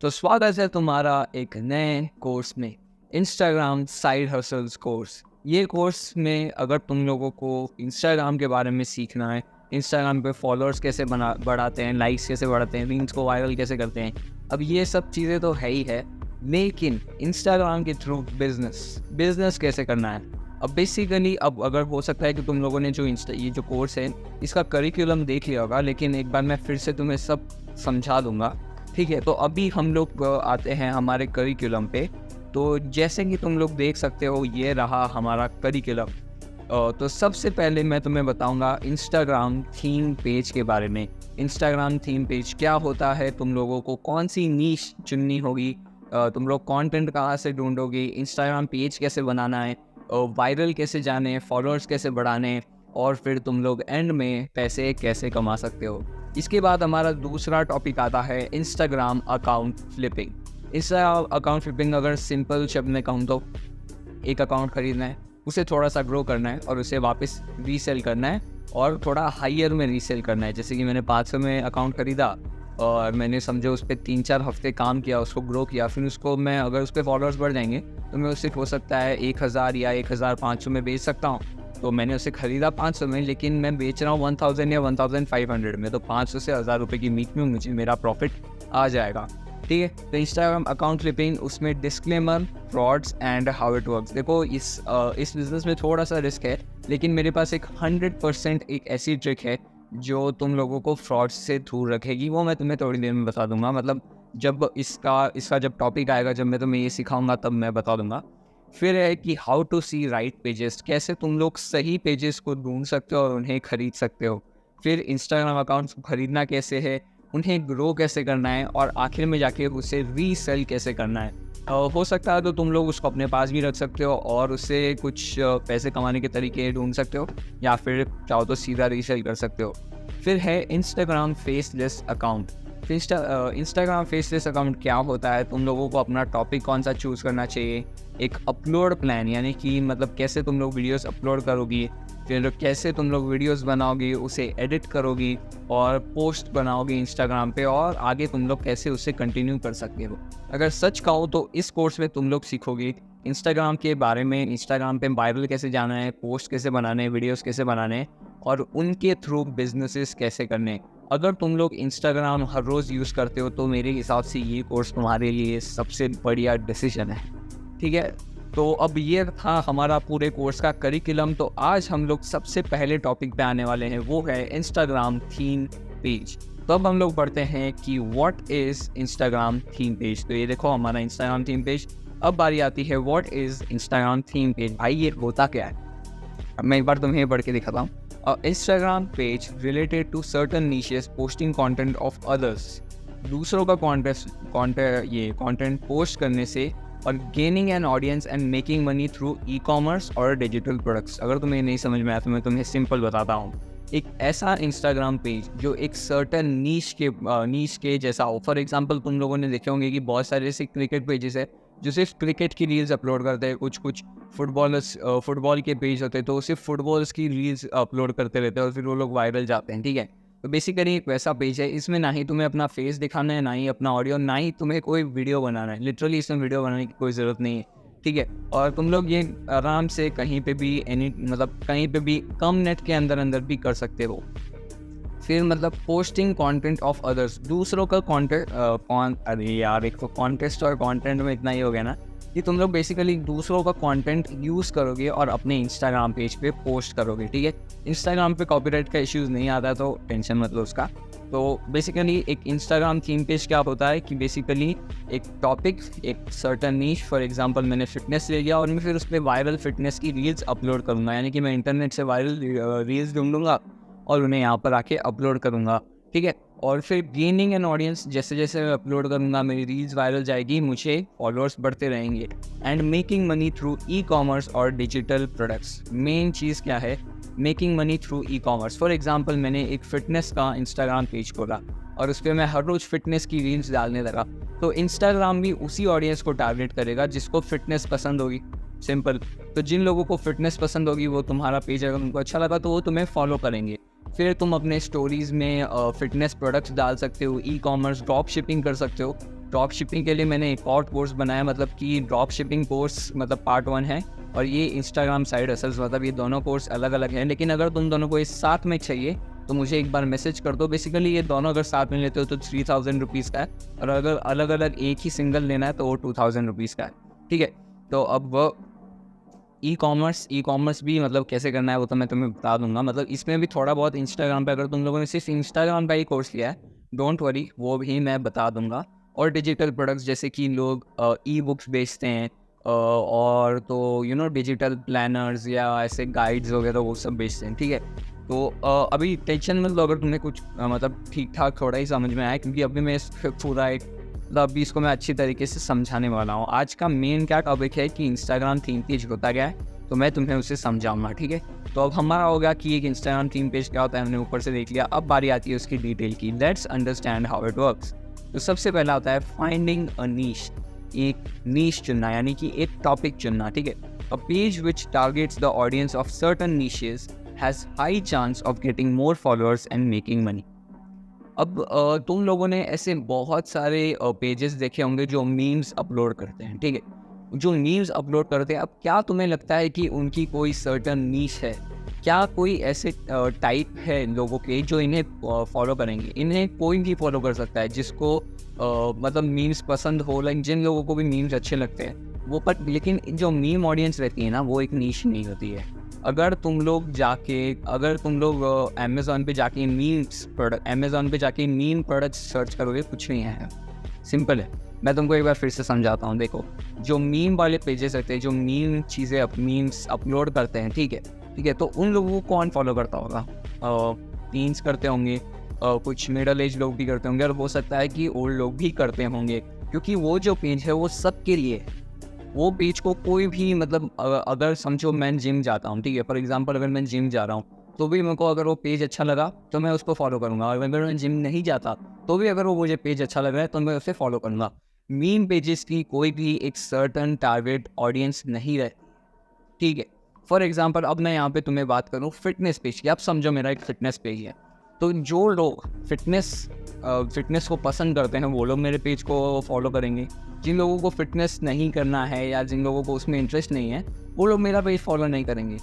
तो स्वागत है तुम्हारा एक नए कोर्स में, इंस्टाग्राम साइड हसल्स कोर्स। ये कोर्स में अगर तुम लोगों को इंस्टाग्राम के बारे में सीखना है, इंस्टाग्राम पे फॉलोअर्स कैसे बढ़ाते हैं, लाइक्स कैसे बढ़ाते हैं, रील्स को वायरल कैसे करते हैं, अब ये सब चीज़ें तो है ही है, लेकिन इंस्टाग्राम के थ्रू बिजनेस कैसे करना है। अब बेसिकली अब अगर हो सकता है कि तुम लोगों ने ये जो कोर्स है इसका करिकुलम देख लिया होगा, लेकिन एक बार मैं फिर से तुम्हें सब समझा दूंगा। ठीक है, तो अभी हम लोग आते हैं हमारे करिकुलम पे। तो जैसे कि तुम लोग देख सकते हो, ये रहा हमारा करिकुलम। तो सबसे पहले मैं तुम्हें बताऊंगा इंस्टाग्राम थीम पेज के बारे में। इंस्टाग्राम थीम पेज क्या होता है, तुम लोगों को कौन सी नीश चुननी होगी, तुम लोग कंटेंट कहाँ से ढूंढोगे, इंस्टाग्राम पेज कैसे बनाना है, वायरल कैसे जाने, फॉलोअर्स कैसे बढ़ाने हैं, और फिर तुम लोग एंड में पैसे कैसे कमा सकते हो। इसके बाद हमारा दूसरा टॉपिक आता है Instagram account flipping. Instagram account flipping अगर सिंपल शब्द में कहूँ तो एक अकाउंट खरीदना है, उसे थोड़ा सा ग्रो करना है और उसे वापस रीसेल करना है और थोड़ा हायर में रीसेल करना है। जैसे कि मैंने 500 में अकाउंट खरीदा और मैंने समझो उस पर 3-4 हफ्ते काम किया, उसको ग्रो किया, फिर उसको मैं अगर उस पर फॉलोअर्स बढ़ जाएंगे तो मैं उससे हो सकता है 1000 या 1500 में बेच सकता हूँ। तो मैंने उसे खरीदा 500 में, लेकिन मैं बेच रहा हूँ 1000 या 1500 में, तो 500 से 1000 रुपये की मीट में मुझे मेरा प्रॉफिट आ जाएगा। ठीक है, तो इंस्टाग्राम अकाउंट फ्लिपिंग, उसमें disclaimer, frauds and how it works. देखो इस बिज़नेस में थोड़ा सा रिस्क है, लेकिन मेरे पास एक 100% एक ऐसी ट्रिक है जो तुम लोगों को फ्रॉड से दूर रखेगी। वो मैं तुम्हें थोड़ी देर में बता दूंगा, मतलब जब इसका जब टॉपिक आएगा, जब मैं तुम्हें ये सिखाऊंगा तब मैं बता दूंगा। फिर है कि how to see right pages, कैसे तुम लोग सही पेजेस को ढूंढ सकते हो और उन्हें खरीद सकते हो। फिर इंस्टाग्राम अकाउंट्स को खरीदना कैसे है, उन्हें ग्रो कैसे करना है, और आखिर में जाके उसे रीसेल कैसे करना है। हो सकता है तो तुम लोग उसको अपने पास भी रख सकते हो और उससे कुछ पैसे कमाने के तरीके ढूंढ सकते हो, या फिर चाहो तो सीधा रीसेल कर सकते हो। फिर है Instagram faceless account. Instagram faceless account क्या होता है, तुम लोगों को अपना टॉपिक कौन सा चूज़ करना चाहिए, एक अपलोड प्लान, यानी कि मतलब कैसे तुम लोग वीडियोस अपलोड करोगी, फिर कैसे तुम लोग वीडियोस बनाओगी, उसे एडिट करोगी और पोस्ट बनाओगी इंस्टाग्राम पे, और आगे तुम लोग कैसे उसे कंटिन्यू कर सकते हो। अगर सच कहो तो इस कोर्स में तुम लोग सीखोगे इंस्टाग्राम के बारे में, इंस्टाग्राम पे वायरल कैसे जाना है, पोस्ट कैसे बनाने हैं, वीडियोस कैसे बनाने हैं, और उनके थ्रू बिजनेसेस कैसे करने हैं। अगर तुम लोग इंस्टाग्राम हर रोज़ यूज़ करते हो तो मेरे हिसाब से ये कोर्स तुम्हारे लिए सबसे बढ़िया डिसीजन है। ठीक है, तो अब ये था हमारा पूरे कोर्स का करिकुलम। तो आज हम लोग सबसे पहले टॉपिक पे आने वाले हैं, वो है इंस्टाग्राम थीम पेज। तो अब हम लोग पढ़ते हैं कि what is Instagram theme page. तो ये देखो हमारा इंस्टाग्राम थीम पेज। अब बारी आती है what is Instagram theme page. भाई ये होता क्या है, अब मैं एक बार तुम्हें पढ़ के दिखाता हूँ। Instagram page related to certain niches posting content of others. दूसरों का कंटेंट पोस्ट करने से, और gaining an audience and making money through e commerce और डिजिटल प्रोडक्ट्स। अगर तुम्हें नहीं समझ में आया तो मैं तुम्हें सिंपल बताता हूँ। एक ऐसा इंस्टाग्राम पेज जो एक सर्टन नीश के जैसा हो। फॉर एग्जांपल तुम लोगों ने देखे होंगे कि बहुत सारे ऐसे क्रिकेट पेजेस है जो सिर्फ क्रिकेट की रील्स अपलोड करते हैं, कुछ फुटबॉल के पेज होते हैं तो सिर्फ फुटबॉल्स की रील्स अपलोड करते रहते हैं और फिर वो लोग वायरल जाते हैं। ठीक है, तो बेसिकली एक वैसा पेज है। इसमें ना ही तुम्हें अपना फेस दिखाना है, ना ही अपना ऑडियो, ना ही तुम्हें कोई वीडियो बनाना है। लिटरली इसमें वीडियो बनाने की कोई ज़रूरत नहीं है। ठीक है, और तुम लोग ये आराम से कहीं पे भी कहीं पे भी कम नेट के अंदर भी कर सकते हो। फिर मतलब पोस्टिंग कंटेंट ऑफ अदर्स, दूसरों का अरे यार एक तो कॉन्टेस्ट और कंटेंट में इतना ही हो गया ना कि तुम लोग बेसिकली दूसरों का कंटेंट यूज़ करोगे और अपने इंस्टाग्राम पेज पे पोस्ट करोगे। ठीक है, इंस्टाग्राम पे कॉपीराइट का इश्यूज़ नहीं आता तो टेंशन मत लो उसका। तो बेसिकली एक इंस्टाग्राम थीम पेज क्या होता है कि बेसिकली एक टॉपिक, एक सर्टन नीश, फॉर एग्जांपल मैंने फिटनेस ले लिया और मैं फिर उस पर वायरल फिटनेस की रील्स अपलोड करूँगा, यानी कि मैं इंटरनेट से वायरल रील्स ढूंढूंगा और उन्हें यहाँ पर आके अपलोड करूँगा। ठीक है, और फिर गेनिंग एन ऑडियंस, जैसे जैसे मैं अपलोड करूँगा मेरी रील्स वायरल जाएगी, मुझे फॉलोअर्स बढ़ते रहेंगे। And making money through e commerce और डिजिटल प्रोडक्ट्स। मेन चीज़ क्या है, making money through e commerce. For example मैंने एक फ़िटनेस का इंस्टाग्राम पेज खोला और उस पर मैं हर रोज़ फिटनेस की रील्स डालने लगा, तो इंस्टाग्राम भी उसी ऑडियंस को टारगेट करेगा जिसको फिटनेस पसंद होगी। सिंपल। तो जिन लोगों को फिटनेस पसंद होगी वो तुम्हारा पेज अगर उनको अच्छा लगा तो वो तुम्हें फॉलो करेंगे। फिर तुम अपने स्टोरीज़ में फिटनेस प्रोडक्ट्स डाल सकते हो, ई कॉमर्स ड्रॉप शिपिंग कर सकते हो, ड्रॉप शिपिंग के लिए मैंने एक और कोर्स बनाया, मतलब कि ड्रॉप शिपिंग कोर्स मतलब पार्ट 1 है, और ये इंस्टाग्राम साइड हसल्स, मतलब ये दोनों कोर्स अलग अलग हैं। लेकिन अगर तुम दोनों को इस साथ में चाहिए तो मुझे एक बार मैसेज कर दो। बेसिकली ये दोनों अगर साथ में लेते हो तो 3000 रुपीज़ का है, और अगर अलग अलग एक ही सिंगल लेना है तो वो 2000 रुपीज़ का है, ठीक है। तो अब वो ई कॉमर्स भी मतलब कैसे करना है वो तो मैं तुम्हें बता दूंगा। मतलब इसमें भी थोड़ा बहुत इंस्टाग्राम पे, अगर तुम लोगों ने सिर्फ इंस्टाग्राम पे ही कोर्स लिया है, डोंट वरी, वो भी मैं बता दूंगा। और डिजिटल प्रोडक्ट्स जैसे कि लोग ई बुक्स बेचते हैं, और तो डिजिटल प्लानर्स या ऐसे गाइड्स वगैरह वो सब बेचते हैं, ठीक है। तो अभी टेंशन मत लो अगर तुम्हें कुछ मतलब ठीक ठाक थोड़ा ही समझ में आया, क्योंकि अभी मैं पूरा एक मतलब अभी इसको मैं अच्छी तरीके से समझाने वाला हूँ। आज का मेन क्या टॉपिक है कि इंस्टाग्राम थीम पेज होता क्या है, तो मैं तुम्हें उसे समझाऊंगा, ठीक है। तो अब हमारा होगा कि एक इंस्टाग्राम थीम पेज क्या होता है, हमने ऊपर से देख लिया। अब बारी आती है उसकी डिटेल की। Let's understand how it works. तो सबसे पहला होता है फाइंडिंग अ नीश, एक नीश चुनना, यानी कि एक टॉपिक चुनना, ठीक है। A page which targets the audience of certain niches has high chance of getting more followers and making money. अब तुम लोगों ने ऐसे बहुत सारे पेजेस देखे होंगे जो मीम्स अपलोड करते हैं, ठीक है। जो मीम्स अपलोड करते हैं, अब क्या तुम्हें लगता है कि उनकी कोई सर्टन नीश है? क्या कोई ऐसे टाइप है लोगों के जो इन्हें फॉलो करेंगे? इन्हें कोई भी फॉलो कर सकता है जिसको मतलब मीम्स पसंद हो, लाइक जिन लोगों को भी मीम्स अच्छे लगते हैं वो, पर लेकिन जो मीम ऑडियंस रहती है ना, वो एक नीश नहीं होती है। अगर तुम लोग अमेज़ॉन पे जाके मीम प्रोडक्ट्स सर्च करोगे, कुछ नहीं है, सिंपल है। मैं तुमको एक बार फिर से समझाता हूँ। देखो, जो मीम वाले पेजेस रहते हैं, जो मीम्स अपलोड करते हैं, ठीक है, तो उन लोगों को कौन फॉलो करता होगा? टीन्स करते होंगे, कुछ मिडल एज लोग भी करते होंगे, और हो सकता है कि ओल्ड लोग भी करते होंगे, क्योंकि वो जो पेज है वो सबके लिए है। वो पेज को कोई भी मतलब अगर समझो मैं जिम जाता हूँ, ठीक है, फॉर एग्जांपल अगर मैं जिम जा रहा हूँ तो भी मेरे को अगर वो पेज अच्छा लगा तो मैं उसको फॉलो करूँगा, और अगर मैं जिम नहीं जाता तो भी अगर वो मुझे पेज अच्छा लग रहा है तो मैं उसे फॉलो करूँगा। मीम पेजेस की कोई भी एक सर्टन टारगेट ऑडियंस नहीं रहती, ठीक है। फॉर एग्जांपल अब मैं यहाँ पे तुम्हें बात करूँ फिटनेस पेज की। आप समझो मेरा एक फिटनेस पेज है, तो जो लोग फिटनेस को पसंद करते हैं वो लोग मेरे पेज को फॉलो करेंगे। जिन लोगों को फिटनेस नहीं करना है या जिन लोगों को उसमें इंटरेस्ट नहीं है, वो लोग मेरा पेज फॉलो नहीं करेंगे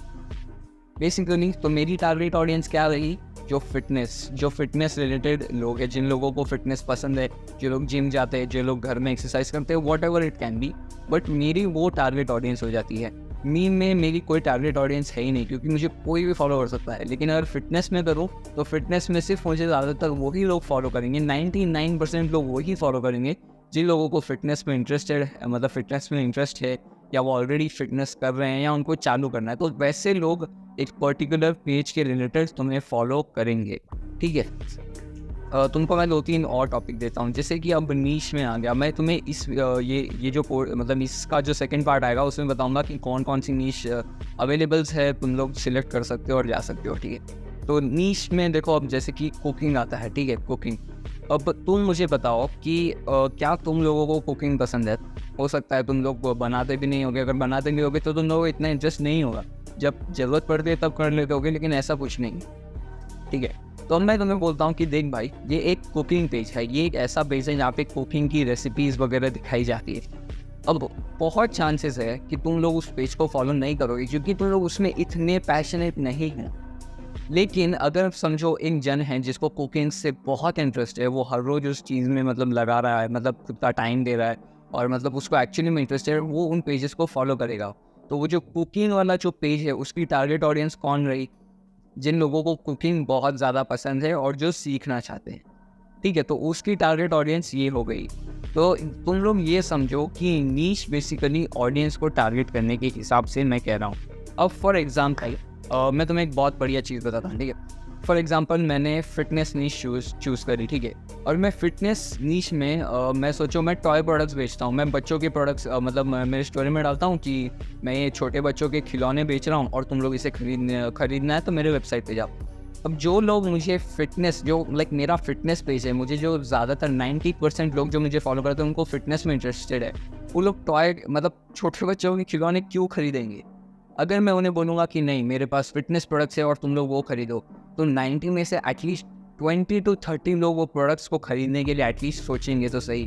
बेसिकली। तो मेरी टारगेट ऑडियंस क्या रही? जो फिटनेस रिलेटेड लोग हैं, जिन लोगों को फिटनेस पसंद है, जो लोग जिम जाते हैं, जो लोग घर में एक्सरसाइज करते हैं, what ever it can be, but मेरी वो टारगेट ऑडियंस हो जाती है। मीम में मेरी कोई टारगेट ऑडियंस है ही नहीं, क्योंकि मुझे कोई भी फॉलो कर सकता है। लेकिन अगर फिटनेस में करूँ तो फिटनेस में सिर्फ मुझे ज़्यादातर वही लोग फॉलो करेंगे, 99% लोग वही फॉलो करेंगे जिन लोगों को फिटनेस में इंटरेस्ट है, या वो ऑलरेडी फिटनेस कर रहे हैं या उनको चालू करना है। तो वैसे लोग एक पर्टिकुलर पेज के रिलेटेड तुम्हें फॉलो करेंगे, ठीक है। तुमको मैं 2-3 और टॉपिक देता हूँ, जैसे कि अब नीश में आ गया। मैं तुम्हें ये जो मतलब इसका जो सेकंड पार्ट आएगा उसमें बताऊंगा कि कौन कौन सी नीश अवेलेबल्स है, तुम लोग सिलेक्ट कर सकते हो और जा सकते हो, ठीक है। तो नीश में देखो, अब जैसे कि कुकिंग आता है, ठीक है, कुकिंग। अब तुम मुझे बताओ कि क्या तुम लोगों को कुकिंग पसंद है? हो सकता है तुम लोग बनाते भी नहीं होगे, अगर बनाते भी होगे तो तुम लोगों को इतना इंटरेस्ट नहीं होगा, जब ज़रूरत पड़ती है तब कर लेते होगे, लेकिन ऐसा कुछ नहीं, ठीक है। तो मैं तुम्हें बोलता हूँ कि देख भाई, ये एक कुकिंग पेज है, ये एक ऐसा पेज है जहाँ पे कुकिंग की रेसिपीज़ वगैरह दिखाई जाती है। अब बहुत चांसेस है कि तुम लोग उस पेज को फॉलो नहीं करोगे, क्योंकि तुम लोग उसमें इतने पैशनेट नहीं हैं। लेकिन अगर समझो एक जन है जिसको कुकिंग से बहुत इंटरेस्ट है, वो हर रोज़ उस चीज़ में मतलब लगा रहा है, मतलब खुद का टाइम दे रहा है, और मतलब उसको एक्चुअली में इंटरेस्ट है, वो उन पेजेस को फॉलो करेगा। तो वो जो कुकिंग वाला जो पेज है उसकी टारगेट ऑडियंस कौन रही? जिन लोगों को कुकिंग बहुत ज़्यादा पसंद है और जो सीखना चाहते हैं, ठीक है। तो उसकी टारगेट ऑडियंस ये हो गई। तो तुम लोग ये समझो कि नीश बेसिकली ऑडियंस को टारगेट करने के हिसाब से मैं कह रहा हूँ। अब फॉर एग्जाम्पल मैं तुम्हें एक बहुत बढ़िया चीज़ बताता हूँ, ठीक है। फॉर एग्जाम्पल मैंने फिटनेस नीश चूज़ करी, ठीक है। और मैं फिटनेस नीश में मैं सोचो मैं टॉय प्रोडक्ट्स बेचता हूँ, मैं बच्चों के प्रोडक्ट्स मतलब मेरे स्टोरी में डालता हूँ कि मैं ये छोटे बच्चों के खिलौने बेच रहा हूँ और तुम लोग इसे खरीदना है तो मेरे वेबसाइट पे जाओ। अब जो लोग मुझे मेरा फिटनेस पेज है, मुझे जो ज़्यादातर 90% लोग जो मुझे फॉलो करते हैं उनको फिटनेस में इंटरेस्टेड है, वो लोग टॉय मतलब छोटे बच्चों के खिलौने क्यों खरीदेंगे? अगर मैं उन्हें बोलूँगा कि नहीं मेरे पास फिटनेस प्रोडक्ट्स है और तुम लोग वो खरीदो, तो 90 में से एटलीस्ट 20 to 30 लोग वो प्रोडक्ट्स को खरीदने के लिए एटलीस्ट सोचेंगे तो सही।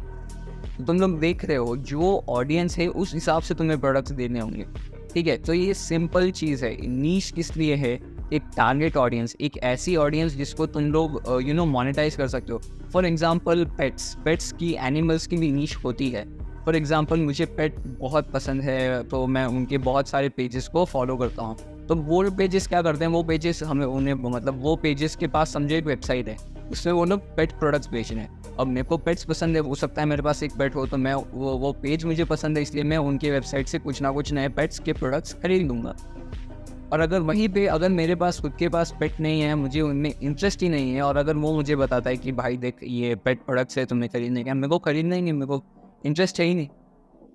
तो तुम लोग देख रहे हो जो ऑडियंस है उस हिसाब से तुम्हें प्रोडक्ट्स देने होंगे, ठीक है। तो ये सिंपल चीज़ है। नीश किस लिए है? एक टारगेट ऑडियंस, एक ऐसी ऑडियंस जिसको तुम लोग मोनेटाइज कर सकते हो। फॉर एग्जांपल पेट्स की, एनिमल्स की भी नीश होती है। फॉर एग्जांपल मुझे पेट बहुत पसंद है तो मैं उनके बहुत सारे पेजेस को फॉलो करता हूँ। तो वो पेजेस क्या करते हैं, वो पेजेस हमें उन्हें मतलब वो पेजेस के पास समझे एक वेबसाइट है, उसमें वो लोग पेट प्रोडक्ट्स बेच रहे हैं। अब मेरे को पेट्स पसंद है, हो सकता है मेरे पास एक पेट हो, तो मैं वो पेज मुझे पसंद है, इसलिए मैं उनके वेबसाइट से कुछ ना कुछ नए पेट्स के प्रोडक्ट्स खरीद लूँगा। और अगर वहीं पे अगर मेरे पास खुद के पास पेट नहीं है, मुझे उनमें इंटरेस्ट ही नहीं है, और अगर वो मुझे बताता है कि भाई देख ये पेट प्रोडक्ट्स है तुम्हें खरीदने का, मेरे को खरीदना ही नहीं, मेरे को इंटरेस्ट है ही नहीं,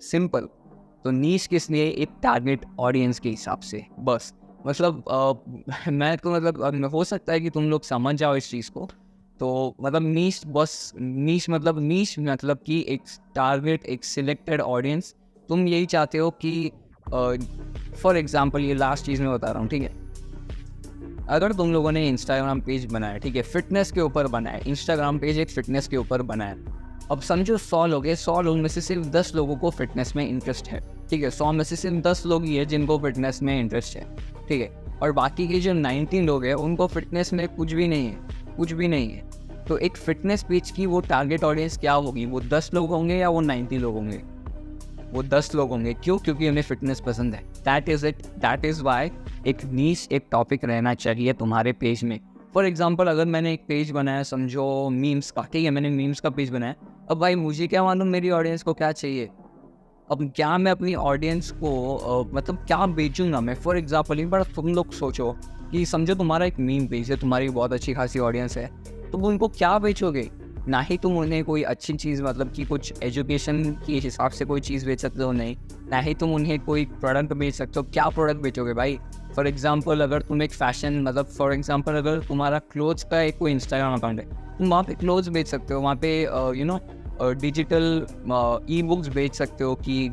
सिंपल। तो नीश किस लिए? एक टारगेट ऑडियंस के हिसाब से, बस। मतलब मैं तो मतलब हो सकता है कि तुम लोग समझ जाओ इस चीज़ को। तो मतलब नीश मतलब कि एक टारगेट, एक सिलेक्टेड ऑडियंस। तुम यही चाहते हो कि फॉर एग्जांपल ये लास्ट चीज़ मैं बता रहा हूँ, ठीक है। अगर तुम लोगों ने इंस्टाग्राम पेज बनाया, ठीक है, फिटनेस के ऊपर बनाया, इंस्टाग्राम पेज एक फिटनेस के ऊपर बनाया। अब समझो 100 लोग हैं, 100 लोग में से सिर्फ 10 लोगों को फिटनेस में इंटरेस्ट है, ठीक है। 100 में से सिर्फ 10 लोग ही है जिनको फिटनेस में इंटरेस्ट है, ठीक है। और बाकी के जो 90 लोग हैं उनको फिटनेस में कुछ भी नहीं है, कुछ भी नहीं है। तो एक फिटनेस पेज की वो टारगेट ऑडियंस क्या होगी? वो 10 लोग होंगे या वो 90 लोग होंगे? वो 10 लोग होंगे। क्यों? क्योंकि उन्हें फिटनेस पसंद है। That is it, that is why एक नीश, एक टॉपिक रहना चाहिए तुम्हारे पेज में। फॉर एग्जांपल अगर मैंने एक पेज बनाया, समझो मीम्स का, ठीक है, मैंने मीम्स का पेज बनाया। अब भाई मुझे क्या मालूम मेरी ऑडियंस को क्या चाहिए? अब क्या मैं अपनी ऑडियंस को मतलब क्या बेचूंगा मैं? फॉर एग्जांपल एक बार तुम लोग सोचो कि समझो तुम्हारा एक मीम पेज है, तुम्हारी बहुत अच्छी खासी ऑडियंस है, तो उनको क्या बेचोगे? ना ही तुम उन्हें कोई अच्छी चीज़, मतलब कि कुछ एजुकेशन के हिसाब से कोई चीज़ बेच सकते हो, नहीं। ना ही तुम उन्हें कोई प्रोडक्ट बेच सकते हो। क्या प्रोडक्ट बेचोगे भाई? फॉर एग्जांपल अगर तुम एक फैशन, मतलब फॉर एग्जांपल अगर तुम्हारा क्लोथ्स का एक कोई इंस्टाग्राम अकाउंट है, तुम वहाँ पे क्लोथ्स बेच सकते हो, वहाँ पे डिजिटल ई बुक्स बेच सकते हो कि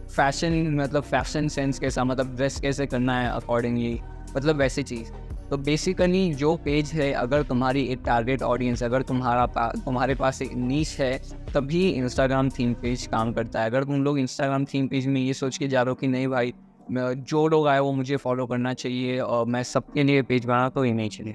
फैशन, मतलब फैशन सेंस कैसा, मतलब ड्रेस कैसे करना है अकॉर्डिंगली, मतलब वैसी चीज़। तो बेसिकली जो पेज है, अगर तुम्हारी एक टारगेट ऑडियंस, अगर तुम्हारे पास एक नीश है, तभी इंस्टाग्राम थीम पेज काम करता है। अगर तुम लोग इंस्टाग्राम थीम पेज में ये सोच के जा रहे हो कि नहीं भाई जो लोग आए वो मुझे फॉलो करना चाहिए और मैं सबके लिए पेज बना, तो ये नहीं चले।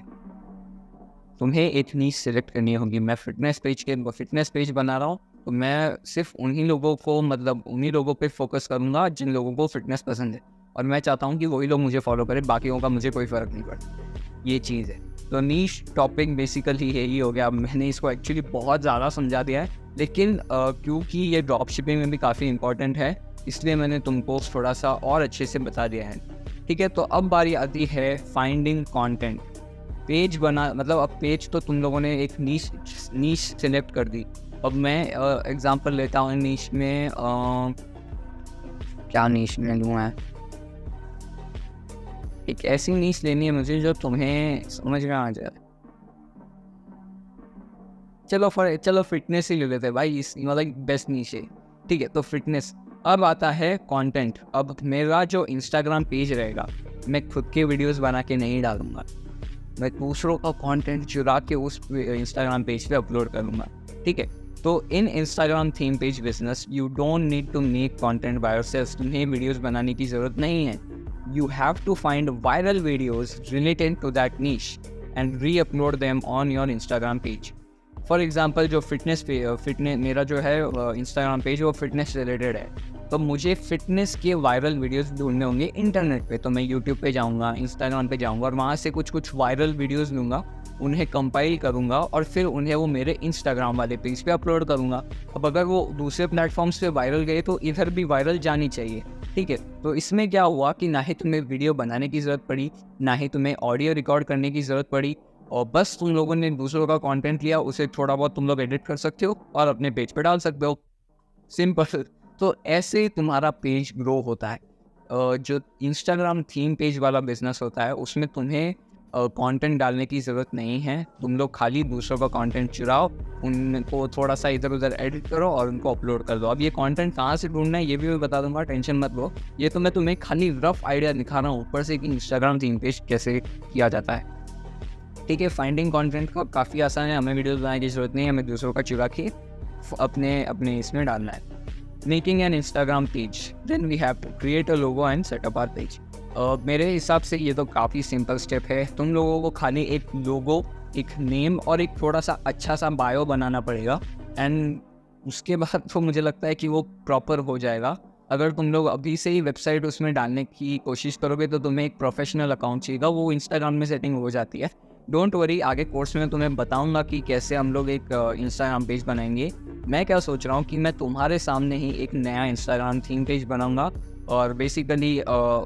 तुम्हें एक नीश सेलेक्ट करनी होगी। मैं फिटनेस पेज बना रहा हूँ, तो मैं सिर्फ उन्हीं लोगों को, मतलब उन्हीं लोगों पे फोकस करूँगा जिन लोगों को फिटनेस पसंद है, और मैं चाहता हूँ कि वही लोग मुझे फॉलो करें, बाकियों का मुझे कोई फ़र्क नहीं पड़ता। ये चीज़ है। तो नीश टॉपिक बेसिकली यही हो गया। मैंने इसको एक्चुअली बहुत ज़्यादा समझा दिया है, लेकिन क्योंकि ये ड्रॉप शिपिंग में भी काफ़ी इंपॉर्टेंट है, इसलिए मैंने तुमको थोड़ा सा और अच्छे से बता दिया है, ठीक है। तो अब बारी आती है फाइंडिंग कंटेंट। पेज बना, मतलब अब पेज तो तुम लोगों ने एक नीश सेलेक्ट कर दी। अब मैं एग्जांपल लेता हूँ नीश में, क्या नीश में लूँ मैं? एक ऐसी नीश लेनी है मुझे जो तुम्हें समझ में आ जाए। चलो फिटनेस ही ले लेते हैं भाई, इस मतलब बेस्ट नीश है, ठीक है। तो फिटनेस। अब आता है कंटेंट। अब मेरा जो इंस्टाग्राम पेज रहेगा, मैं खुद के वीडियोस बना के नहीं डालूंगा, मैं दूसरों का कंटेंट चुरा के उस इंस्टाग्राम पेज पे अपलोड करूँगा, ठीक है। तो in Instagram theme page business you don't need to make content by yourself. तुम्हें वीडियोस बनाने की ज़रूरत नहीं है। You have to find viral videos related to that niche and re upload them on your Instagram page. For example जो fitness मेरा जो है इंस्टाग्राम पेज वो फिटनेस रिलेटेड है, तो मुझे फिटनेस के वायरल वीडियोस ढूंढने होंगे इंटरनेट पे। तो मैं यूट्यूब पे जाऊंगा, इंस्टाग्राम पे जाऊंगा और वहाँ से कुछ वायरल वीडियोस लूँगा, उन्हें कंपाइल करूँगा और फिर उन्हें वो मेरे इंस्टाग्राम वाले पेज पे अपलोड करूँगा। अब अगर वो दूसरे प्लेटफॉर्म्स पे वायरल गए तो इधर भी वायरल जानी चाहिए, ठीक है। तो इसमें क्या हुआ कि ना ही तुम्हें वीडियो बनाने की ज़रूरत पड़ी, ना ही तुम्हें ऑडियो रिकॉर्ड करने की ज़रूरत पड़ी, और बस तुम लोगों ने दूसरों का कंटेंट लिया, उसे थोड़ा बहुत तुम लोग एडिट कर सकते हो और अपने पेज पे डाल सकते हो, सिंपल। तो ऐसे तुम्हारा पेज ग्रो होता है। जो इंस्टाग्राम थीम पेज वाला बिजनेस होता है उसमें तुम्हें कंटेंट डालने की ज़रूरत नहीं है। तुम लोग खाली दूसरों का कंटेंट चुराओ, उनको थोड़ा सा इधर उधर एडिट करो और उनको अपलोड कर दो। अब ये कंटेंट कहाँ से ढूंढना है ये भी मैं बता दूंगा, टेंशन मत लो। ये तो मैं तुम्हें खाली रफ आइडिया दिखा रहा हूँ ऊपर से कि इंस्टाग्राम थीम पेज कैसे किया जाता है, ठीक है। फाइंडिंग कंटेंट का काफ़ी आसान है, हमें वीडियोस बनाने की ज़रूरत नहीं है, हमें दूसरों का चुरा के अपने अपने इसमें डालना है। Making an Instagram page, then we have to create a logo and set up our page. मेरे हिसाब से ये तो काफ़ी सिंपल स्टेप है। तुम लोगों को खाली एक लोगो, एक नेम और एक थोड़ा सा अच्छा सा बायो बनाना पड़ेगा, एंड उसके बाद तो मुझे लगता है कि वो प्रॉपर हो जाएगा। अगर तुम लोग अभी से ही वेबसाइट उसमें डालने की कोशिश करोगे तो तुम्हें एक प्रोफेशनल अकाउंट चाहिएगा, वो इंस्टाग्राम में सेटिंग हो जाती है। डोंट वरी, आगे कोर्स में तुम्हें बताऊंगा कि कैसे हम लोग एक इंस्टाग्राम पेज बनाएंगे। मैं क्या सोच रहा हूँ कि मैं तुम्हारे सामने ही एक नया इंस्टाग्राम थीम पेज बनाऊंगा, और बेसिकली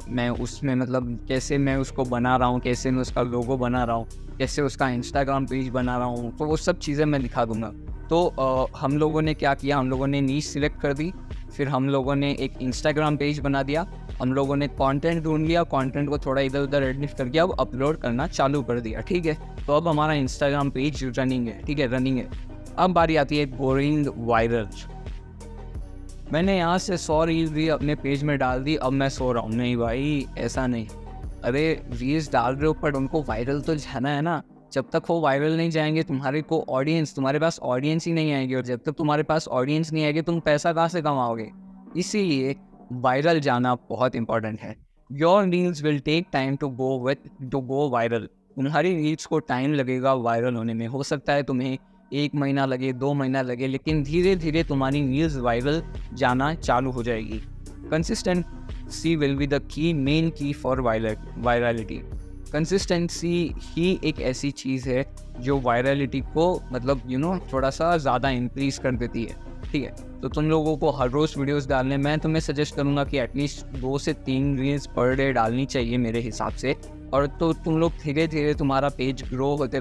मैं उसमें मतलब कैसे मैं उसको बना रहा हूँ, कैसे मैं उसका लोगो बना रहा हूँ, कैसे उसका इंस्टाग्राम पेज बना रहा हूँ, तो वो सब चीज़ें मैं दिखा दूंगा। तो हम लोगों ने क्या किया, हम लोगों ने नीश सिलेक्ट कर दी, फिर हम लोगों ने एक इंस्टाग्राम पेज बना दिया, हम लोगों ने कंटेंट ढूंढ लिया, कंटेंट को थोड़ा इधर उधर एडिट करके अब अपलोड करना चालू कर दिया, ठीक है। तो अब हमारा इंस्टाग्राम पेज रनिंग है, ठीक है, रनिंग है। अब बारी आती है गोइंग वायरल। मैंने यहाँ से 100 रील्स भी अपने पेज में डाल दी, अब मैं सो रहा हूँ। नहीं भाई, ऐसा नहीं। अरे रील्स डाल रहे हो पर उनको वायरल तो जाना है ना। जब तक वो वायरल नहीं जाएंगे तुम्हारे पास ऑडियंस ही नहीं आएगी, और जब तक तुम्हारे पास ऑडियंस नहीं आएगी तुम पैसा कहाँ से कमाओगे। इसीलिए वायरल जाना बहुत इंपॉर्टेंट है। Your reels will take time to go viral. तुम्हारी रील्स को टाइम लगेगा वायरल होने में। हो सकता है तुम्हें 1 महीना लगे, 2 महीना लगे, लेकिन धीरे धीरे तुम्हारी रील्स वायरल जाना चालू हो जाएगी। Consistency will be the main की फॉर वायरलिटी। कंसिस्टेंसी ही एक ऐसी चीज़ है जो वायरलिटी को मतलब थोड़ा सा ज़्यादा इंक्रीज कर देती है, ठीक है। तो तुम लोगों को हर रोज़ वीडियोस डालने, मैं तुम्हें सजेस्ट करूँगा कि एटलीस्ट 2 से 3 रील्स पर डे डालनी चाहिए मेरे हिसाब से। और तो तुम लोग धीरे धीरे तुम्हारा पेज ग्रो होते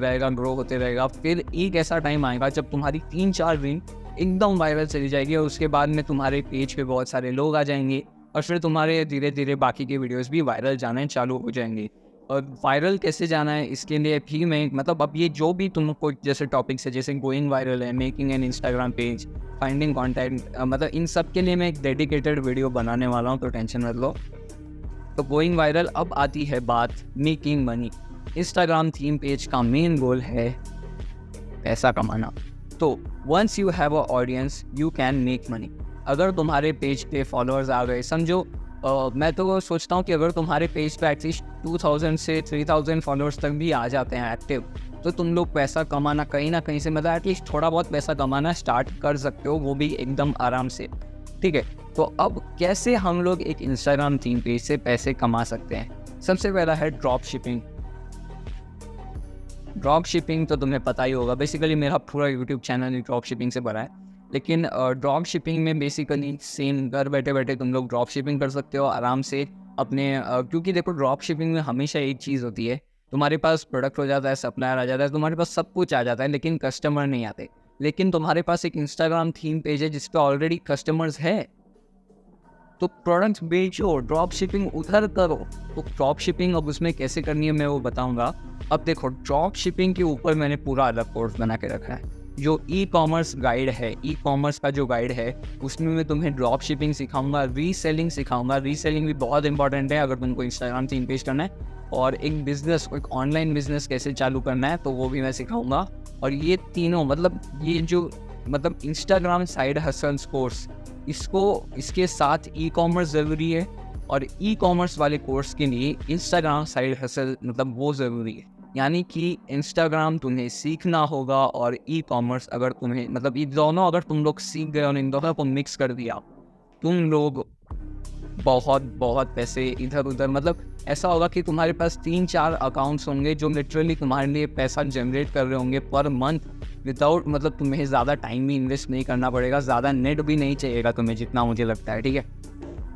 रहेगा। फिर एक ऐसा टाइम आएगा जब तुम्हारी 3-4 रील एकदम वायरल चली जाएगी, और उसके बाद में तुम्हारे पेज पे बहुत सारे लोग आ जाएंगे, और फिर तुम्हारे धीरे धीरे बाकी के वीडियोस भी वायरल जाने चालू हो जाएंगे। और वायरल कैसे जाना है इसके लिए भी मैं मतलब अब ये जो भी तुमको जैसे टॉपिक्स है, जैसे गोइंग वायरल है, making an Instagram page, finding content, मतलब इन सब के लिए मैं एक डेडिकेटेड वीडियो बनाने वाला हूँ, तो टेंशन मत लो। तो गोइंग वायरल, अब आती है बात making money. Instagram theme page का मेन गोल है पैसा कमाना। तो once you have a audience you can make money. अगर तुम्हारे पेज पे फॉलोअर्स आ गए, समझो मैं तो सोचता हूँ कि अगर तुम्हारे पेज पे एटलीस्ट 2000 से 3000 फॉलोअर्स तक भी आ जाते हैं एक्टिव, तो तुम लोग पैसा कमाना कहीं ना कहीं से मतलब एटलीस्ट थोड़ा बहुत पैसा कमाना स्टार्ट कर सकते हो, वो भी एकदम आराम से, ठीक है। तो अब कैसे हम लोग एक इंस्टाग्राम थीम पेज से पैसे कमा सकते हैं? सबसे पहला है ड्रॉप शिपिंग। ड्रॉप शिपिंग तो तुम्हें पता ही होगा, बेसिकली मेरा पूरा यूट्यूब चैनल ही ड्रॉप शिपिंग से भरा है। लेकिन ड्रॉप शिपिंग में बेसिकली सेम घर बैठे बैठे तुम लोग ड्रॉप शिपिंग कर सकते हो आराम से अपने क्योंकि देखो ड्रॉप शिपिंग में हमेशा एक चीज़ होती है, तुम्हारे पास प्रोडक्ट हो जाता है, सप्लायर आ जाता है, तुम्हारे पास सब कुछ आ जाता है, लेकिन कस्टमर नहीं आते। लेकिन तुम्हारे पास एक इंस्टाग्राम थीम पेज है जिस पर ऑलरेडी कस्टमर्स है, तो प्रोडक्ट्स बेचो, ड्रॉप शिपिंग उधर करो। तो ड्रॉप शिपिंग अब उसमें कैसे करनी है मैं वो बताऊंगा। अब देखो, ड्रॉप शिपिंग के ऊपर मैंने पूरा अलग कोर्स बना के रखा है। जो ई कॉमर्स गाइड है, ई कॉमर्स का जो गाइड है, उसमें मैं तुम्हें ड्रॉप शिपिंग सिखाऊंगा, रीसेलिंग सिखाऊंगा। रीसेलिंग भी बहुत इंपॉर्टेंट है अगर तुमको इंस्टाग्राम थीम पेज करना है, और एक बिजनेस, एक ऑनलाइन बिजनेस कैसे चालू करना है, तो वो भी मैं सिखाऊंगा। और ये तीनों मतलब ये जो मतलब इंस्टाग्राम साइड हसल्स कोर्स, इसके साथ ई कॉमर्स ज़रूरी है, और ई कॉमर्स वाले कोर्स के लिए इंस्टाग्राम साइड हसल मतलब वो ज़रूरी है। यानी कि इंस्टाग्राम तुम्हें सीखना होगा, और ई कॉमर्स अगर तुम्हें मतलब ये दोनों अगर तुम लोग सीख गए और इन दोनों को मिक्स कर दिया, तुम लोग बहुत बहुत पैसे इधर उधर मतलब ऐसा होगा कि तुम्हारे पास 3-4 अकाउंट्स होंगे जो लिटरली तुम्हारे लिए पैसा जनरेट कर रहे होंगे पर मंथ, विदाउट मतलब तुम्हें ज़्यादा टाइम भी इन्वेस्ट नहीं करना पड़ेगा, ज़्यादा नेट भी नहीं चाहिएगा तुम्हें, जितना मुझे लगता है, ठीक है।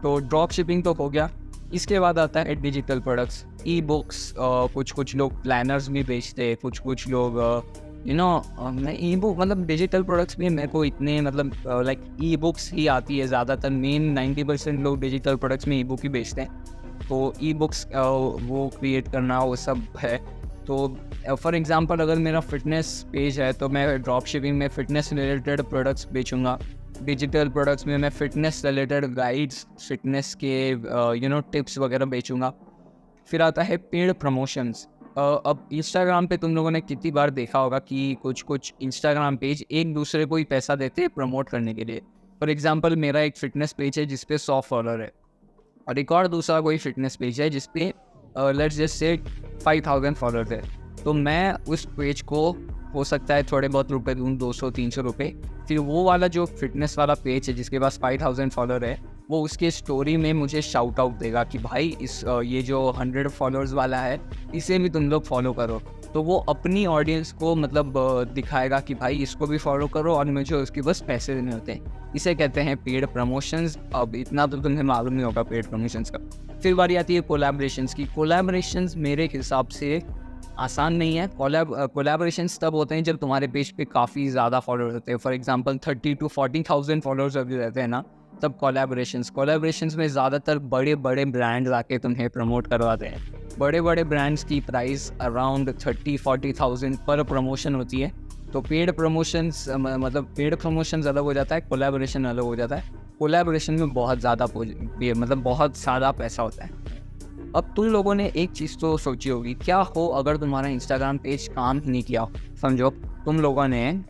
तो ड्रॉप शिपिंग तो हो गया। इसके बाद आता है डिजिटल प्रोडक्ट्स, ई बुक्स। कुछ लोग प्लानर्स भी बेचते हैं, कुछ लोग मैं ई बुक मतलब डिजिटल प्रोडक्ट्स में मेरे को इतने मतलब लाइक ई बुक्स ही आती है ज़्यादातर। मेन 90% लोग डिजिटल प्रोडक्ट्स में ई बुक ही बेचते हैं, तो ई बुक्स वो क्रिएट करना वो सब है। तो फॉर एग्जांपल अगर मेरा फिटनेस पेज है तो मैं ड्रॉप शिपिंग में फ़िटनेस रिलेटेड प्रोडक्ट्स बेचूंगा। डिजिटल प्रोडक्ट्स में मैं फ़िटनेस रिलेटेड गाइड्स, फिटनेस के टिप्स वगैरह बेचूंगा। फिर आता है पेड प्रमोशंस। अब इंस्टाग्राम पे तुम लोगों ने कितनी बार देखा होगा कि कुछ इंस्टाग्राम पेज एक दूसरे को ही पैसा देते हैं प्रमोट करने के लिए। फॉर एग्जांपल मेरा एक फिटनेस पेज है जिस पे 100 फॉलोअर है, और एक और दूसरा कोई फिटनेस पेज है जिस पे लेट्स जस्ट से 5000 फॉलोअर्स है। तो मैं उस पेज को हो सकता है थोड़े बहुत रुपए दूँ, 200-300 रुपये। फिर वो वाला जो फिटनेस वाला पेज है जिसके पास 5000 फॉलोअर है, वो उसके स्टोरी में मुझे शाउट आउट देगा कि भाई ये जो 100 फॉलोअर्स वाला है इसे भी तुम लोग फॉलो करो। तो वो अपनी ऑडियंस को मतलब दिखाएगा कि भाई इसको भी फॉलो करो और मुझे उसके बस पैसे देने होते हैं। इसे कहते हैं पेड प्रमोशंस। अब इतना तो तुम्हें मालूम नहीं होगा पेड प्रमोशंस का। फिर बारी आती है कोलैबोरेशंस की। कोलैबोरेशंस मेरे हिसाब से आसान नहीं है। कोलैबोरेशंस तब होते हैं जब तुम्हारे पेज पे काफ़ी ज़्यादा फॉलोअर्स होते हैं। फॉर एग्जांपल 30 to 40,000 फॉलोअर्स अभी रहते हैं ना, तब कोलैबोरेशंस में ज़्यादातर बड़े बड़े ब्रांड्स आके तुम्हें प्रमोट करवाते हैं। बड़े बड़े ब्रांड्स की प्राइस अराउंड 30-40,000 पर प्रमोशन होती है। तो पेड प्रमोशंस मतलब पेड प्रमोशंस अलग हो जाता है, कोलैबोरेशन अलग हो जाता है। कोलैबोरेशन में बहुत ज़्यादा मतलब बहुत ज़्यादा पैसा होता है। अब तुम लोगों ने एक चीज़ तो सोची होगी, क्या हो अगर तुम्हारा इंस्टाग्राम पेज काम ही नहीं किया। समझो तुम लोगों ने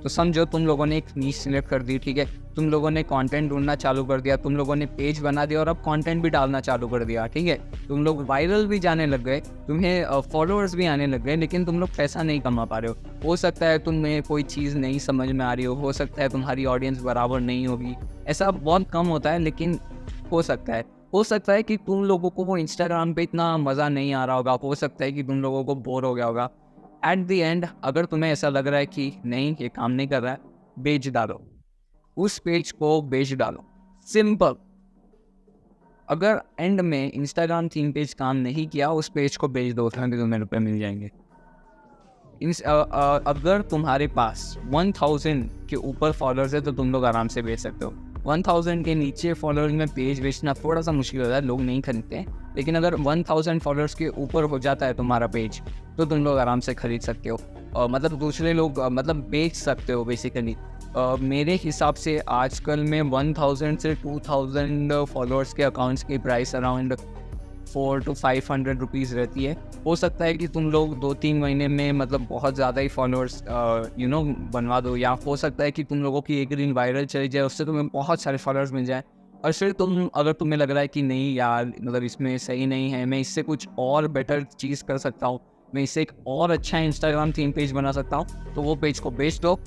समझो तुम लोगों ने एक नीश सिलेक्ट कर दी, ठीक है। तुम लोगों ने कंटेंट ढूंढना चालू कर दिया, तुम लोगों ने पेज बना दिया और अब कंटेंट भी डालना चालू कर दिया, ठीक है। तुम लोग वायरल भी जाने लग गए, तुम्हें फॉलोअर्स भी आने लग गए, लेकिन तुम लोग पैसा नहीं कमा पा रहे हो सकता है तुम्हें कोई चीज़ नहीं समझ में आ रही हो सकता है तुम्हारी ऑडियंस बराबर नहीं होगी। ऐसा बहुत कम होता है, लेकिन हो सकता है कि तुम लोगों को वो इंस्टाग्राम पे इतना मज़ा नहीं आ रहा होगा। हो सकता है कि तुम लोगों को बोर हो गया होगा। एट द एंड अगर तुम्हें ऐसा लग रहा है कि नहीं ये काम नहीं कर रहा है, बेच डालो, उस पेज को बेच डालो, सिंपल। अगर एंड में इंस्टाग्राम थीम पेज काम नहीं किया, उस पेज को बेच दो, उसमें भी तुम्हें रुपये मिल जाएंगे। अगर तुम्हारे पास 1000 के ऊपर फॉलोअर्स है तो तुम लोग आराम से बेच सकते हो। 1000 के नीचे फॉलोअर्स में पेज बेचना थोड़ा सा मुश्किल होता है, लोग नहीं खरीदते हैं। लेकिन अगर 1000 फॉलोअर्स के ऊपर हो जाता है तुम्हारा पेज, तो तुम लोग आराम से खरीद सकते हो। मतलब दूसरे लोग मतलब बेच सकते हो बेसिकली। मेरे हिसाब से आजकल में 1000 से 2000 फॉलोअर्स के अकाउंट्स की प्राइस अराउंड 400 to 500 रुपीज़ रहती है। हो सकता है कि तुम लोग 2-3 महीने में मतलब बहुत ज़्यादा ही फॉलोअर्स बनवा दो, या हो सकता है कि तुम लोगों की एक दिन वायरल चली जाए, उससे तुम्हें बहुत सारे फॉलोअर्स मिल जाए। और फिर अगर तुम्हें लग रहा है कि नहीं यार मतलब इसमें सही नहीं है, मैं इससे कुछ और बेटर चीज़ कर सकता हूँ, मैं इससे एक और अच्छा इंस्टाग्राम थीम पेज बना सकता हूँ, तो वो पेज को बेच दो,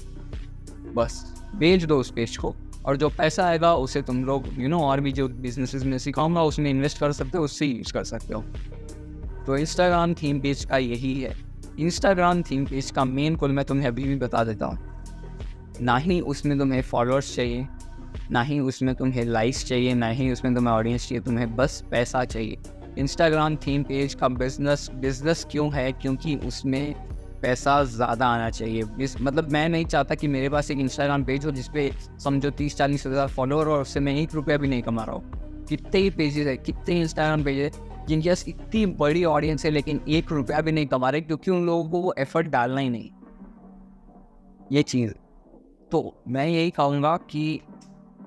बस बेच दो उस पेज को। और जो पैसा आएगा उसे तुम लोग और भी जो बिजनेसेस में सिखाऊंगा उसमें इन्वेस्ट कर सकते हो, उससे यूज़ कर सकते हो। तो इंस्टाग्राम थीम पेज का यही है। इंस्टाग्राम थीम पेज का मेन गोल मैं तुम्हें अभी भी बता देता हूँ। ना ही उसमें तुम्हें फॉलोअर्स चाहिए, ना ही उसमें तुम्हें लाइक्स चाहिए, ना ही उसमें तुम्हें ऑडियंस चाहिए, तुम्हें बस पैसा चाहिए। इंस्टाग्राम थीम पेज का बिजनेस क्यों है? क्योंकि उसमें पैसा ज़्यादा आना चाहिए। मतलब मैं नहीं चाहता कि मेरे पास एक इंस्टाग्राम पेज हो जिसपे समझो 30-40 हज़ार फॉलोअर और उससे मैं 1 रुपया भी नहीं कमा रहा हूँ। कितने ही पेजेस है, कितने इंस्टाग्राम पेज है जिनके पास इतनी बड़ी ऑडियंस है लेकिन 1 रुपया भी नहीं कमा रहे, क्योंकि उन लोगों को वो एफर्ट डालना ही नहीं, ये चीज़। तो मैं यही कहूँगा कि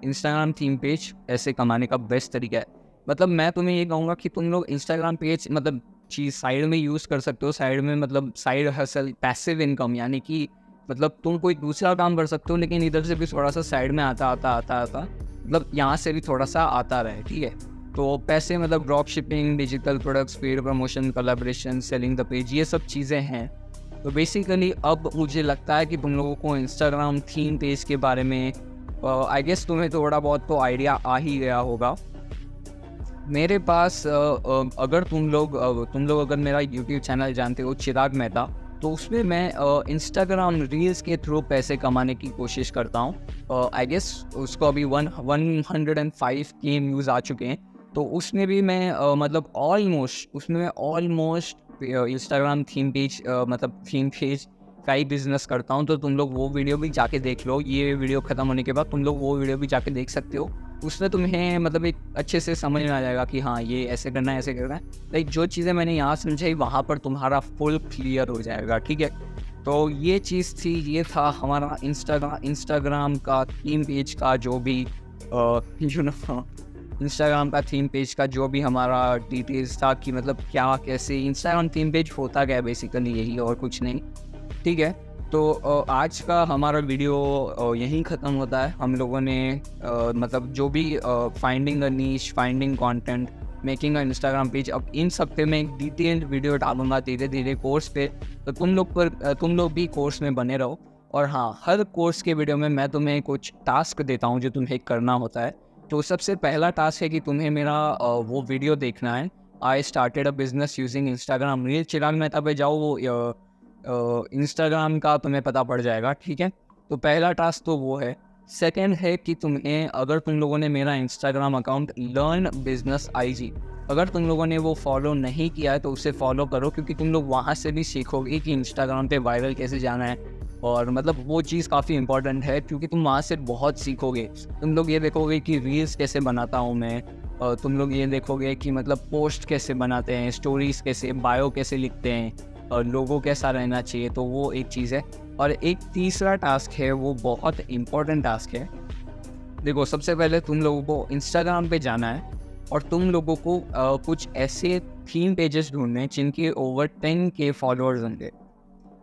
इंस्टाग्राम थीम पेज ऐसे कमाने का बेस्ट तरीका है। मतलब मैं तुम्हें ये कहूँगा कि तुम लोग इंस्टाग्राम पेज मतलब चीज़ साइड में यूज़ कर सकते हो। साइड में मतलब साइड हसल, पैसिव इनकम, यानी कि मतलब तुम कोई दूसरा काम कर सकते हो लेकिन इधर से भी थोड़ा सा साइड में आता मतलब यहाँ से भी थोड़ा सा आता रहे, ठीक है। तो पैसे मतलब drop shipping, digital products, paid promotion, collaboration, selling the page, ये सब चीज़ें हैं। तो बेसिकली अब मुझे लगता है कि तुम लोगों को इंस्टाग्राम थीम पेज के बारे में आई गेस तुम्हें थोड़ा बहुत तो आइडिया आ ही गया होगा। मेरे पास अगर तुम लोग अगर मेरा यूट्यूब चैनल जानते हो, चिराग मेहता, तो उसमें मैं इंस्टाग्राम रील्स के थ्रू पैसे कमाने की कोशिश करता हूँ। आई गेस उसको अभी 105K व्यूज़ आ चुके हैं। तो उसमें भी मैं मतलब ऑलमोस्ट इंस्टाग्राम थीम पेज मतलब थीम पेज का ही बिजनेस करता हूँ। तो तुम लोग वो वीडियो भी जाके देख लो। ये वीडियो ख़त्म होने के बाद तुम लोग वो वीडियो भी जाके देख सकते हो। उसमें तुम्हें मतलब एक अच्छे से समझ में आ जाएगा कि हाँ ये ऐसे करना है, ऐसे करना है। लाइक जो चीज़ें मैंने यहाँ समझाई वहाँ पर तुम्हारा फुल क्लियर हो जाएगा, ठीक है। तो ये चीज़ थी, ये था हमारा इंस्टाग्राम का थीम पेज का जो भी इंस्टाग्राम का थीम पेज का जो भी हमारा डिटेल्स था कि मतलब क्या कैसे इंस्टाग्राम थीम पेज होता क्या है, बेसिकली यही और कुछ नहीं। ठीक है, तो आज का हमारा वीडियो यहीं ख़त्म होता है। हम लोगों ने मतलब जो भी finding a niche, finding content, making a Instagram page, अब इन सब पे मैं एक डिटेल्ड वीडियो डालूंगा धीरे धीरे कोर्स पे। तो तुम लोग भी कोर्स में बने रहो। और हाँ, हर कोर्स के वीडियो में मैं तुम्हें कुछ टास्क देता हूँ जो तुम्हें करना होता है। तो सबसे पहला टास्क है कि तुम्हें मेरा वो वीडियो देखना है, I started a business using Instagram reel. Chirag Mehta पे जाओ, वो इंस्टाग्राम का तुम्हें पता पड़ जाएगा। ठीक है, तो पहला टास्क तो वो है। सेकंड है कि तुम्हें, अगर तुम लोगों ने मेरा Instagram account learn business IG, अगर तुम लोगों ने वो फॉलो नहीं किया है तो उसे फॉलो करो, क्योंकि तुम लोग वहाँ से भी सीखोगे कि इंस्टाग्राम पे वायरल कैसे जाना है। और मतलब वो चीज़ काफ़ी इंपॉर्टेंट है, क्योंकि तुम वहाँ से बहुत सीखोगे। तुम लोग ये देखोगे कि रील्स कैसे बनाता हूँ मैं, और तुम लोग ये देखोगे कि मतलब पोस्ट कैसे बनाते हैं, स्टोरीज कैसे, बायो कैसे लिखते हैं, और लोगो कैसा रहना चाहिए। तो वो एक चीज़ है। और एक तीसरा टास्क है, वो बहुत इम्पोर्टेंट टास्क है। देखो, सबसे पहले तुम लोगों को इंस्टाग्राम पे जाना है और तुम लोगों को कुछ ऐसे थीम पेजेस ढूंढने हैं जिनके ओवर 10K फॉलोअर्स होंगे।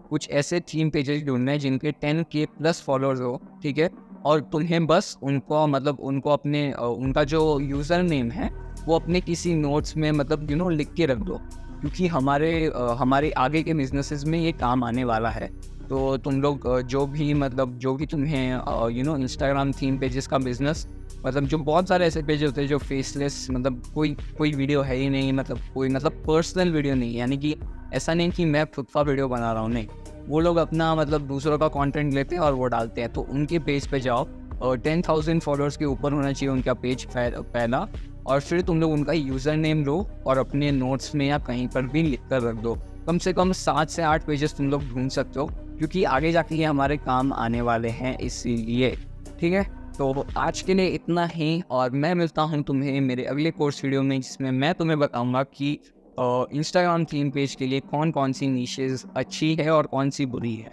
कुछ ऐसे थीम पेजेस ढूंढने हैं जिनके 10K प्लस फॉलोअर्स हो। ठीक है, और तुम्हें बस उनको मतलब उनको अपने उनका जो यूज़र नेम है वो अपने किसी नोट्स में मतलब लिख के रख दो, क्योंकि हमारे आगे के बिजनेसेस में ये काम आने वाला है। तो तुम लोग जो भी तुम्हें इंस्टाग्राम थीम पेजेस का बिजनेस, मतलब जो बहुत सारे ऐसे पेज होते हैं जो फेसलेस, मतलब कोई वीडियो है ही नहीं, मतलब पर्सनल वीडियो नहीं, यानी कि ऐसा नहीं कि मैं खुद का वीडियो बना रहा हूँ, नहीं। वो लोग अपना मतलब दूसरों का कंटेंट लेते हैं और वो डालते हैं। तो उनके पेज पे जाओ, और 10,000 फॉलोअर्स के ऊपर होना चाहिए उनका पेज पहला। और फिर तुम लोग उनका यूज़र नेम लो और अपने नोट्स में या कहीं पर भी लिख कर रख दो। कम से कम 7 से 8 पेजेस तुम लोग ढूंढ सकते हो, क्योंकि आगे जाके ये हमारे काम आने वाले हैं, इसीलिए। ठीक है, तो आज के लिए इतना ही, और मैं मिलता हूँ तुम्हें मेरे अगले कोर्स वीडियो में, जिसमें मैं तुम्हें बताऊँगा कि इंस्टाग्राम थीम पेज के लिए कौन कौन सी नीशेज़ अच्छी है और कौन सी बुरी है।